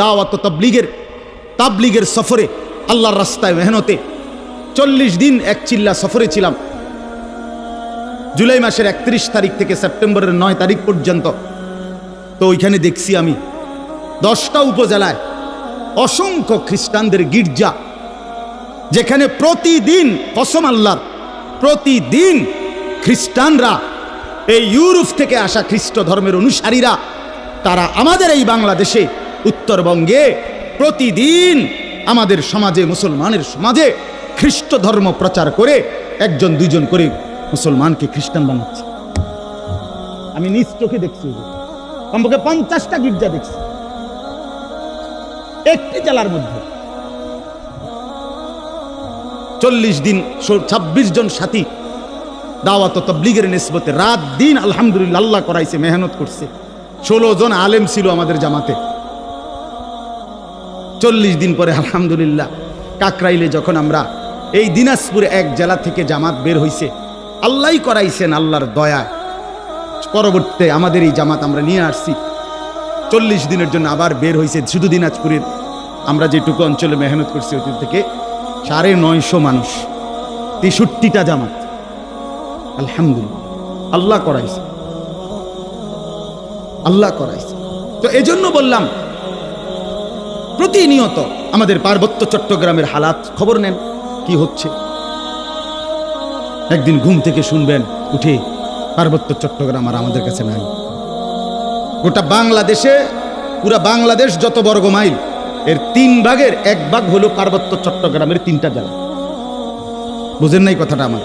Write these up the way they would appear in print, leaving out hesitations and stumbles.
দাওয়াত ও তাবলীগের সফরে, আল্লাহর রাস্তায় মেহনতে 40 দিন এক চিল্লা সফরে ছিলাম। জুলাই মাসের 31 তারিখ থেকে সেপ্টেম্বরের 9 তারিখ পর্যন্ত। তো ওইখানে দেখছি আমি 10টা উপজেলায় অসংখ্য খ্রিস্টানদের গির্জা, যেখানে প্রতিদিন, কসম আল্লাহর, প্রতিদিন খ্রিস্টানরা, এই ইউরোপ থেকে আসা খ্রিস্ট ধর্মের অনুসারীরা, তারা আমাদের এই বাংলাদেশে, উত্তরবঙ্গে প্রতিদিন আমাদের সমাজে, মুসলমানের সমাজে খ্রিস্ট ধর্ম প্রচার করে 1জন 2জন করে মুসলমানকে খ্রিস্টান বানাচ্ছে। আমি নিজ চোখে দেখছি, কমপক্ষে 50টা গির্জা দেখছি একটি জেলার মধ্যে। 40 দিন 26 জন সাথী দাওয়াত ও তাবলীগের নিসবতে রাত দিন আলহামদুলিল্লাহ আল্লাহ করাইছে, মেহনত করছে। 16 জন আলেম ছিল আমাদের জামাতে। 40 দিন পরে আলহামদুলিল্লাহ কাকরাইলে যখন আমরা, এই দিনাজপুরে এক জেলা থেকে জামাত বের হইছে, আল্লাহই করাইছেন আল্লাহর দয়ায়। পরবর্তীতে আমাদের এই জামাত আমরা নিয়ে আসছি। 40 দিনের জন্য আবার বের হইছে শুধু দিনাজপুরের, আমরা যেটুকু অঞ্চলে মেহনত করছি ওই থেকে 950 মানুষ, 63টা জামাত। আলহামদুলিল্লাহ আল্লাহ করাইছে, আল্লাহ করাইছে। তো এজন্য বললাম, প্রতিনিয়ত আমাদের পার্বত্য চট্টগ্রামের হালাত খবর নেন, কি হচ্ছে। একদিন ঘুম থেকে শুনবেন উঠে পার্বত্য চট্টগ্রাম আর আমাদের কাছে নাই। গোটা বাংলাদেশে, পুরা বাংলাদেশ যত বর্গ মাইল, এর 3 ভাগের 1 ভাগ হলো পার্বত্য চট্টগ্রামের 3টা জেলা। বুঝেন নাই কথাটা আমার?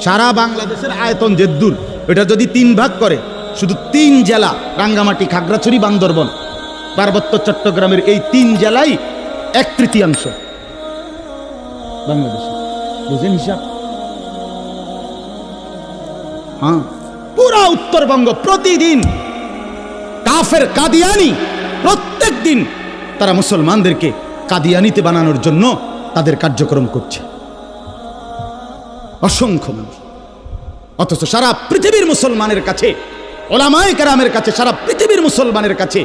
সারা বাংলাদেশের আয়তন যে দূর, এটা যদি 3 ভাগ করে, শুধু 3 জেলা, রাঙ্গামাটি, খাগড়াছড়ি, বান্দরবন, পার্বত্য চট্টগ্রামের এই 3 জেলাই 1/3 বাংলাদেশ। বুঝেন হিসাব? হ্যাঁ, পুরা উত্তরবঙ্গ প্রতিদিন কাফের কাদিয়ানি, প্রত্যেক দিন তারা মুসলমানদেরকে কাদিয়ানিতে বানানোর জন্য তাদের কার্যক্রম করছে, অসংখ্য মানুষ। অথচ সারা পৃথিবীর মুসলমানের কাছে, ওলামায়ে কেরামের কাছে, সারা পৃথিবীর মুসলমানের কাছে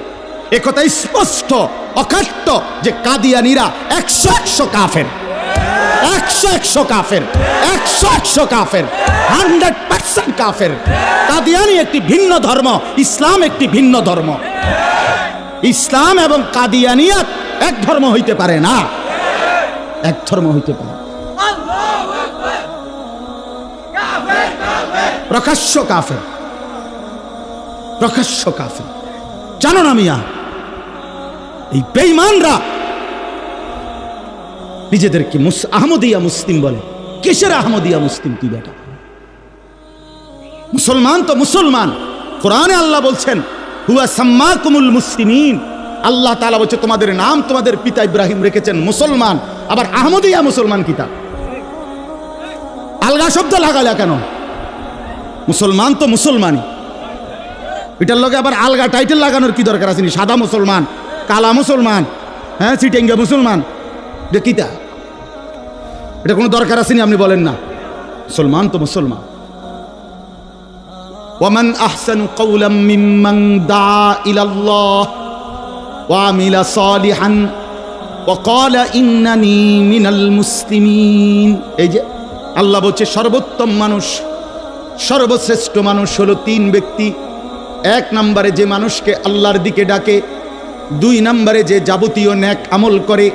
একথা স্পষ্ট, অকাট্য যে কাদিয়ানিরা 100 কাফের, 100 কাফের, 100 কাফের, 100% কাফের। কাদিয়ানি একটি ভিন্ন ধর্ম, ইসলাম একটি ভিন্ন ধর্ম। ইসলাম এবং কাদিয়ানিয়াত এক ধর্ম হইতে পারে না, এক ধর্ম হইতে পারে। প্রকাশ্য কাফের, প্রকাশ্য কাফের। জানো না মিয়া, এই বেঈমানরা নিজেদেরকে আহমদিয়া মুসলিম বলে। কিসের আহমদিয়া মুসলিম? তুই বেটা মুসলমান তো মুসলমান। কোরআনে আল্লাহ বলছেন, হুয়া সাম্মাকুমুল মুসলিমিন। আল্লাহ তাআলা বলছে, তোমাদের নাম তোমাদের পিতা ইব্রাহিম রেখেছেন মুসলমান। আবার আহমদিয়া মুসলমান কিতাব, আলগা শব্দ লাগালে কেন? মুসলমান তো মুসলমানই, এটার লগে আবার আলগা টাইটেল লাগানোর কি দরকার আছে? সাদা মুসলমান, কালা মুসলমান, হ্যাঁ, চিটেঙ্গা মুসলমান, কিতা? এটা কোনো দরকার আসেনি? আপনি বলেন না, মুসলমান তো মুসলমান। ওয়ামান আহসানু কাওলাম মিম্মান দা ইলাল্লাহ ওয়া আমিলা সালিহান ওয়া ক্বালা ইন্নানি মিনাল মুসলিমিন। এই যে আল্লাহ বলছে, সর্বোত্তম মানুষ, সর্বশ্রেষ্ঠ মানুষ হলো 3 ব্যক্তি। 1 নম্বরে যে মানুষকে আল্লাহর দিকে ডাকে, 2 নম্বরে যে যাবতীয় নেক আমল করে,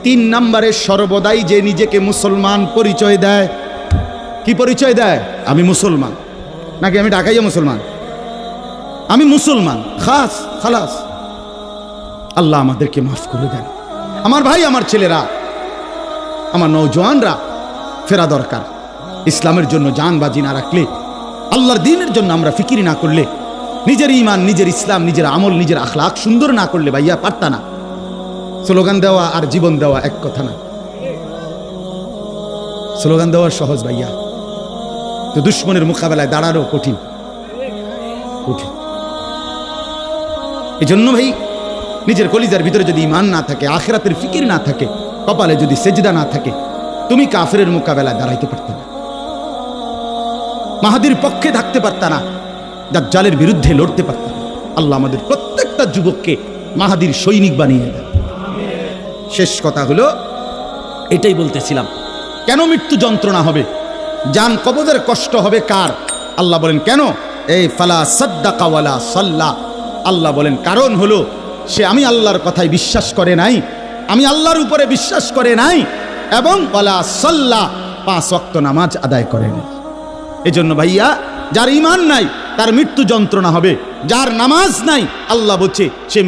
3 নম্বরে সর্বদাই যে নিজেকে মুসলমান পরিচয় দেয়। কি পরিচয় দেয়? আমি মুসলমান, নাকি আমি ঢাকাইয়া মুসলমান, আমি মুসলমান, খাস খালাস। আল্লাহ আমাদেরকে মাফ করে দেন। আমার ভাই, আমার ছেলেরা, আমার নওজোয়ানরা, ফেরা দরকার। ইসলামের জন্য জান বাজি না রাখলে, আল্লাহর দ্বীনের জন্য আমরা ফিকির না করলে, নিজের ঈমান, নিজের ইসলাম, নিজের আমল, নিজের আখলাক সুন্দর না করলে, ভাইয়া পারতা না। স্লোগান দেওয়া আর জীবন দেওয়া এক কথা না। স্লোগান দেওয়া সহজ ভাইয়া, তো দুশ্মনের মোকাবেলায় দাঁড়ানো কঠিন, কঠিন। এই জন্য ভাই, নিজের কলিজার ভিতরে যদি ঈমান না থাকে, আখিরাতের ফিকির না থাকে, কপালে যদি সেজদা না থাকে, তুমি কাফেরের মোকাবেলায় দাঁড়াইতে পারতে না, মাহাদির পক্ষে থাকতে পারত না, দাজ্জালের বিরুদ্ধে লড়তে পারত না। আল্লাহ আমাদের প্রত্যেকটা যুবককে মাহাদির সৈনিক বানিয়ে দেন। শেষ কথা হলো এটাই বলতেছিলাম, কেন মৃত্যু যন্ত্রণা হবে, জান কবজের কষ্ট হবে কার? আল্লাহ বলেন কেন? এই ফালা সাদ্দাকা ওয়ালা সাল্লা, আল্লাহ বলেন কারণ হলো সে আমি আল্লাহর কথায় বিশ্বাস করে নাই, আমি আল্লাহর উপরে বিশ্বাস করে নাই, এবং ওয়ালা সাল্লা 5 ওয়াক্ত নামাজ আদায় করে নাই। এজন্য ভাইয়া, যার ঈমান নাই তার মৃত্যু যন্ত্রণা হবে, যার নামাজ নাই আল্লাহ বলছে সে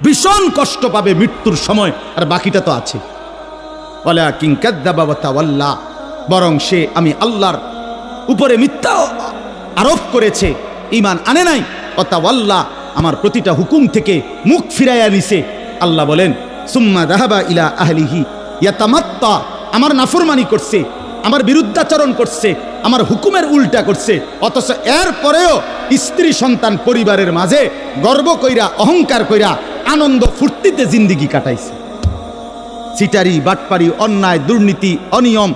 ভীষণ কষ্ট পাবে মৃত্যুর সময়, আর বাকিটা তো আছে। ওয়ালাকিন কাযযাবা ওয়া তাওয়াল্লা, বরং সে আমি আল্লাহর উপরে মিথ্যা আরোপ করেছে, ঈমান আনে নাই। ওয়া তাওয়াল্লা, আমার প্রতিটা হুকুম থেকে মুখ ফিরাইয়া নিছে। আল্লাহ বলেন সুম্মা যাহাবা ইলা আহলিহি ইয়াতামাত্তা, আমার নাফরমানি করছে, আমার বিরুদ্ধাচরণ করছে, আমার হুকুমের উল্টা করছে, অথচ এর পরেও স্ত্রী সন্তান পরিবারের মাঝে গর্ব কইরা অহংকার কইরা আনন্দ ফুর্তিতে জিন্দিগি কাটাইছে। সিটারি, বাটপারি, অন্যায়, দুর্নীতি, অনিয়ম,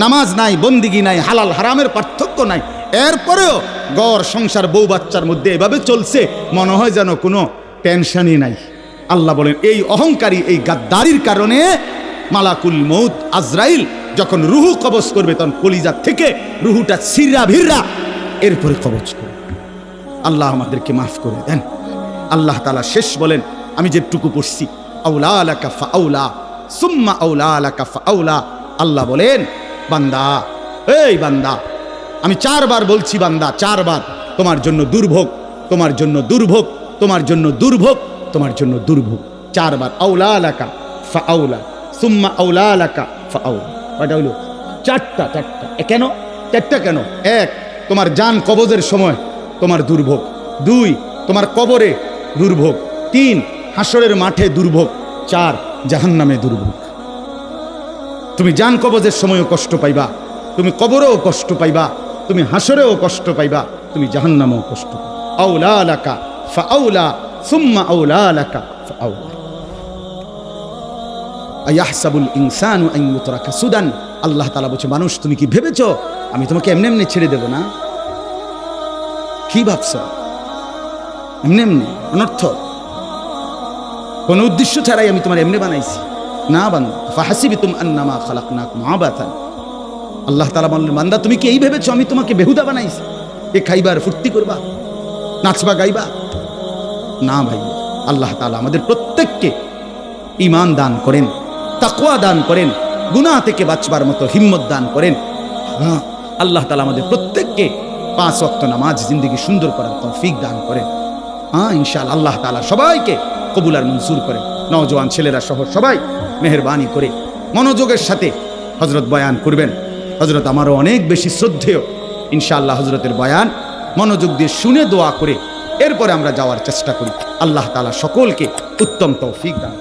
নামাজ নাই, বন্দিগি নাই, হালাল হারামের পার্থক্য নাই, এরপরেও গড় সংসার বউ বাচ্চার মধ্যে এভাবে চলছে, মনে হয় যেন কোনো টেনশনই নাই। আল্লাহ বলেন এই অহংকারী, এই গাদ্দারির কারণে মালাকুল মউত আজরাইল যখন রুহু কবজ করবে তখন কলিজা থেকে রুহুটা ছিঁড়া ভিড়া এরপরে কবজ করবে। আল্লাহ আমাদেরকে মাফ করে দেন। আল্লাহ তাআলা শেষ বলেন, আমি যেটুকু পড়ছি, আউলা লাকা ফাআউলা সুম্মা আউলা লাকা ফাআউলা। আল্লাহ বলেন বান্দা, এই বান্দা, আমি 4 বার বলছি বান্দা, 4 বার তোমার জন্য দুর্ভোগ, তোমার জন্য দুর্ভোগ, তোমার জন্য দুর্ভোগ, তোমার জন্য দুর্ভোগ। 4 বার আউলা লাকা ফাআউলা সুম্মা আউলা লাকা ফাআউলা। কয়টা হইল? 4টা। কেন 4টা কেন? 1, তোমার জান কবজের সময় তোমার দুর্ভোগ। 2, তোমার কবরে দুর্ভোগ। 3, হাসরের মাঠে দুর্ভোগ। 4, জাহান্নামে দুর্ভোগ। তুমি জান কবজের সময়ও কষ্ট পাইবা, তুমি কবরেও কষ্ট পাইবা, তুমি হাসরেও কষ্ট পাইবা, তুমি জাহান্নামেও কষ্ট পাইবা। আউলা লাকা ফাআউলা সুম্মা আউলা লাকা ফাআউলা। আয়াহসাবুল ইনসানু আন ইউতরাকা সুদান। আল্লাহ তাআলা বলছে, মানুষ তুমি কি ভেবেছো আমি তোমাকে এমনি এমনি ছেড়ে দেব না? কি ভাবছো? এমনি এমনি অনর্থ কোন উদ্দেশ্য ছাড়াই আমি তোমার এমনি বানাইছি না বান্দা। ফাহাসিবতুম আন্নামা খালাকনাকুম আবাতান। আল্লাহ তাআলা বললেন, বান্দা তুমি কি এই ভেবেছো আমি তোমাকে বেহুদা বানাইছি, এ খাইবার ফুর্তি করবা, নাচবা গাইবা? না ভাই, আল্লাহ তাআলা আমাদের প্রত্যেককে ঈমান দান করেন, তাকওয়া দান করেন, গুনাহ থেকে বাঁচবার মতো হিম্মত দান করেন। হ্যাঁ, আল্লাহ তাআলা আমাদের প্রত্যেককে 5 ওয়াক্ত নামাজ জিন্দেগি সুন্দর করার তৌফিক দান করেন। হ্যাঁ ইনশাআল্লাহ আল্লাহ তাআলা সবাইকে কবুল আর মঞ্জুর করেন। নওজোয়ান ছেলেরা সহ সবাই মেহেরবানি করে মনোযোগের সাথে হযরত বয়ান করবেন। হযরত আমারও অনেক বেশি শ্রদ্ধেয়, ইনশাআল্লাহ হযরতের বয়ান মনোযোগ দিয়ে শুনে দোয়া করে এরপরে আমরা যাওয়ার চেষ্টা করি। আল্লাহ তাআলা সকলকে উত্তম তৌফিক দান।